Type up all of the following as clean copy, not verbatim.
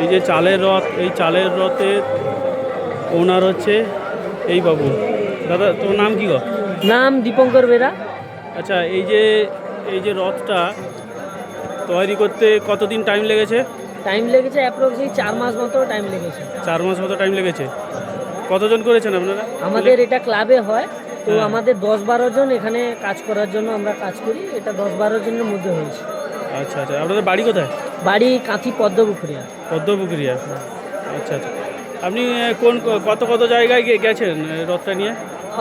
এই যে চালের রথ, এই চালের রথের ওনার হচ্ছে এই বাবু। দাদা তোর নাম কি গো? নাম দীপঙ্কর বেরা। আচ্ছা, এই যে রথটা তৈরি করতে কতদিন টাইম লেগেছে? টাইম লেগেছে অ্যাপ্রক্সিমেটলি 4 মাস মতো টাইম লেগেছে। 4 মাস মতো টাইম লেগেছে। কতজন করেছেন আপনারা? আমাদের এটা ক্লাবে হয়, তো হ্যাঁ। আমাদের 10-12 জন এখানে কাজ করার জন্য আমরা কাজ করি। এটা 10-12 জনের মধ্যে হয়েছে। আচ্ছা আচ্ছা, আপনাদের বাড়ি কোথায়? বাড়ি কাঁথি পদ্মপুকুরিয়া। পদ্মপুকুরিয়া। আচ্ছা আচ্ছা, আপনি কত জায়গায় গেছেন রথটা নিয়ে?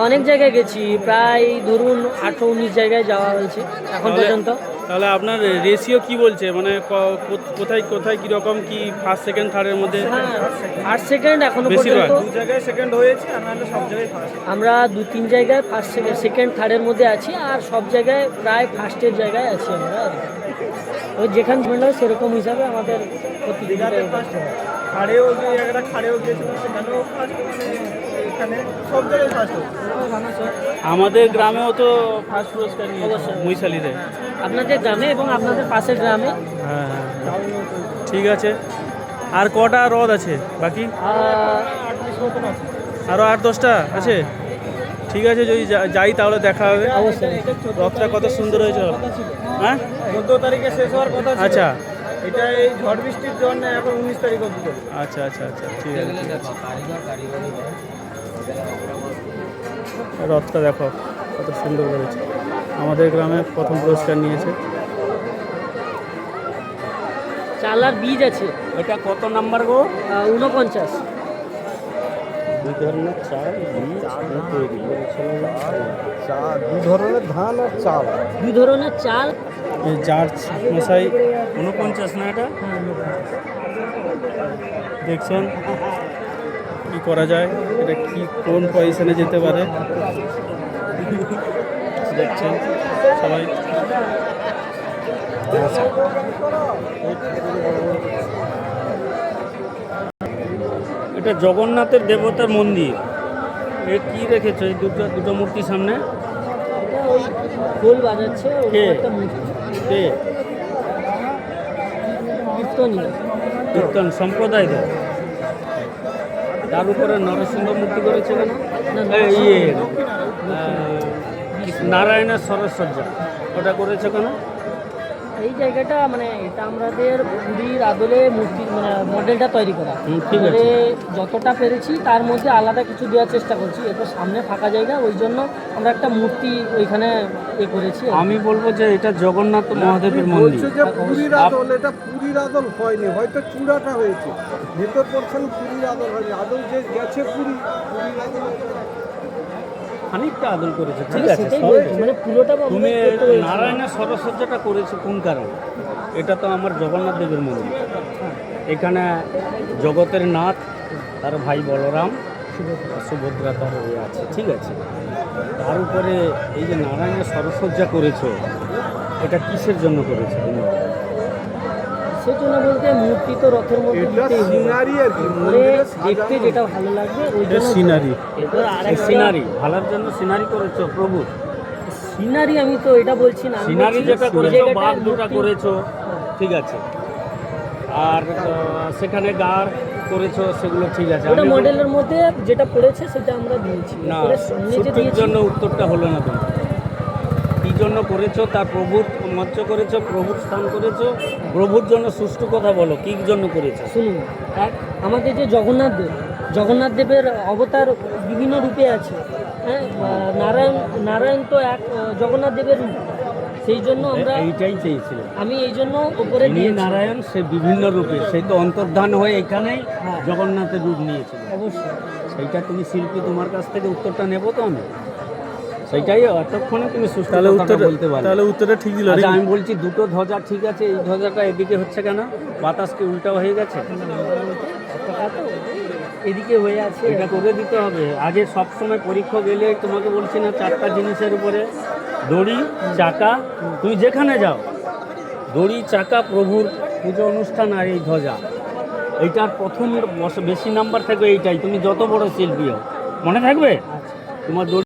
অনেক জায়গায় গেছি, প্রায় ধরুন 18-19 জায়গায় যাওয়া হয়েছে এখন পর্যন্ত। তাহলে আপনার রেশিও কি বলছে, মানে কোথায় কোথায় কীরকম কি ফার্স্ট সেকেন্ড থার্ডের মধ্যে? হ্যাঁ, ফার্স্ট সেকেন্ড এখনো বেশিরভাগ পর্যন্ত 2 জায়গায় সেকেন্ড হয়েছে, আর নাহলে সব জায়গায় ফার্স্ট। আমরা 2-3 জায়গায় ফার্স্ট সেকেন্ড থার্ডের মধ্যে আছি, আর সব জায়গায় প্রায় ফার্স্টের জায়গায় আছি আমরা। ওই যেখানে হয় সেরকম হিসাবে আমাদের প্রতিযোগিতায় খাড়েও যে একটা খাড়েও গিয়েছিলাম, সেখানেও ফার্স্ট, এখানে সব জায়গায় ফার্স্ট। আমাদের গ্রামেও তো ফার্স্ট পুরস্কার নিয়েছে মৈশালীতে। আপনাদের গ্রামে এবং আপনাদের পাশের গ্রামে। হ্যাঁ হ্যাঁ, ঠিক আছে। আর কটা রথ আছে বাকি? আরও 8-10টা আছে। ঠিক আছে, যদি যাই তাহলে দেখা হবে। অবশ্যই। রথটা কত সুন্দর হয়েছে। হ্যাঁ, 14 তারিখে শেষ হওয়ার কথা। আচ্ছা, এটা এই ঝড় বৃষ্টির জন্য এখন 19 তারিখ অবধি। আচ্ছা আচ্ছা আচ্ছা, ঠিক আছে। রথটা দেখো কত সুন্দর করেছে। আমাদের গ্রামে প্রথম পুরস্কার নিয়েছে। চাল আর বীজ আছে। এটা কত নাম্বার গো? 49। দুই ধরনের চাল, বীজ তৈরি দু ধরনের ধান আর চাল। 2 ধরনের চাল। যার মশাই 49 না এটা? দেখছেন কি করা যায়, এটা কি কোন পজিশনে যেতে পারে দেখছেন সবাই। এটা জগন্নাথের দেবতার মন্দির। এ কি রেখেছো এই দুটো মূর্তির সামনে? এটা ওই খোল বাজাচ্ছে কে? একটা মূর্তি। কে? কীর্তনীয়। কীর্তন সম্প্রদায় তো। তার উপরে নরসিংহ মূর্তি করেছে কেন? নারায়ণের সরস্বজ্জা ওটা করেছে কেন? এই জায়গাটা মানে এটা আমাদের পুরীর আদলে মূর্তি মানে মডেলটা তৈরি করা। ঠিক আছে। এবারে যতটা পেরেছি তার মধ্যে আলাদা কিছু দেওয়ার চেষ্টা করছি। এটা সামনে ফাঁকা জায়গা, ওই জন্য আমরা একটা মূর্তি ওইখানে করেছি। আমি বলবো যে এটা জগন্নাথ মহাদেবের মন্দির। বলছে যে পুরীর আদল, এটা পুরীর আদল হয়নি, হয়তো চূড়াটা হয়েছে, ভেতর পোর্শন পুরীর আদল হয়নি। আদল যে গেছে পুরীর আদল খানিকটা আদল করেছে, ঠিক আছে। সেটাই বলছি, মানে পুরোটা তুমি আমাদের করতে হয়েছে। নারায়ণের সরস্বজ্জাটা করেছো কোন কারণে? এটা তো আমার জগন্নাথ দেবের মন্দির। এখানে জগতের নাথ, তার ভাই বলরাম, সুভদ্রা তার হয়ে আছে, ঠিক আছে। তার উপরে এই যে নারায়ণের সরস্বজ্জা করেছো, এটা কিসের জন্য করেছো তুমি? সেজন্য বলতে মূর্তি তো রথের মধ্যে এটা দিতেই হবে। সিনারি আর কি, মানে মন্দিরে দেখতে যেটা ভালো লাগবে ওই এটা জন্য। সিনারি। এবার আরেকটা সিনারি ভালোর জন্য সিনারি করেছো প্রভু। সিনারি আমি তো এটা বলছি না, আমি সিনারি বলছি যেটা সেই করেছো, জায়গাটায় বাঘ দুটা মূর্তি- করেছো, ঠিক আছে। আর সেখানে গার করেছো, সেগুলো ঠিক আছে। ওটা আমি মডেলের মধ্যে যেটা পড়েছে সেটা আমরা দিয়েছি। না, এরপরে সামনে যে ছুটির দিয়েছি জন্য উত্তরটা হলো না। তুমি কী জন্য করেছো? তার প্রভুর মঞ্চ করেছো, প্রভুর স্থান করেছো, প্রভুর জন্য সুষ্ঠু কথা বলো, কী জন্য করেছো? শুনুন, এক আমাদের যে জগন্নাথ দেবের অবতার বিভিন্ন রূপে আছে। হ্যাঁ, নারায়ণ তো এক জগন্নাথ দেবের রূপ। সেই জন্য আমরা এইটাই চেয়েছিলাম। আমি এই জন্য ওপরে যিনি দিয়েছি। নারায়ণ, সে বিভিন্ন রূপে, সেই তো অন্তর্ধান হয়ে এখানেই হ্যাঁ। জগন্নাথের রূপ নিয়েছিল। অবশ্যই সেইটা তুমি শিল্পী, তোমার কাছ থেকে উত্তরটা নেবো তো আমি। সেইটাই এতক্ষণে তুমি সুস্থ বলতে পারো। তাহলে উত্তরটা ঠিক দিল। আচ্ছা, আমি বলছি দুটো ধ্বজা ঠিক আছে, এই ধ্বজাটা এদিকে হচ্ছে কেন? বাতাস কি উল্টা হয়ে গেছে? টাকা তো এদিকে হয়ে আছে। এটা করে দিতে হবে। আগে সব সময় পরীক্ষা গেলে তোমাকে বলছি না, 4টা জিনিসের উপরে দড়ি, চাকা, তুমি যেখানে যাও দড়ি, চাকা, প্রভুর পুজো অনুষ্ঠান আর এই ধ্বজা। এইটার প্রথম বেশি নাম্বার থাকবে এইটাই। তুমি যত বড় শিল্পী হও, মনে থাকবে তোমার দড়ি।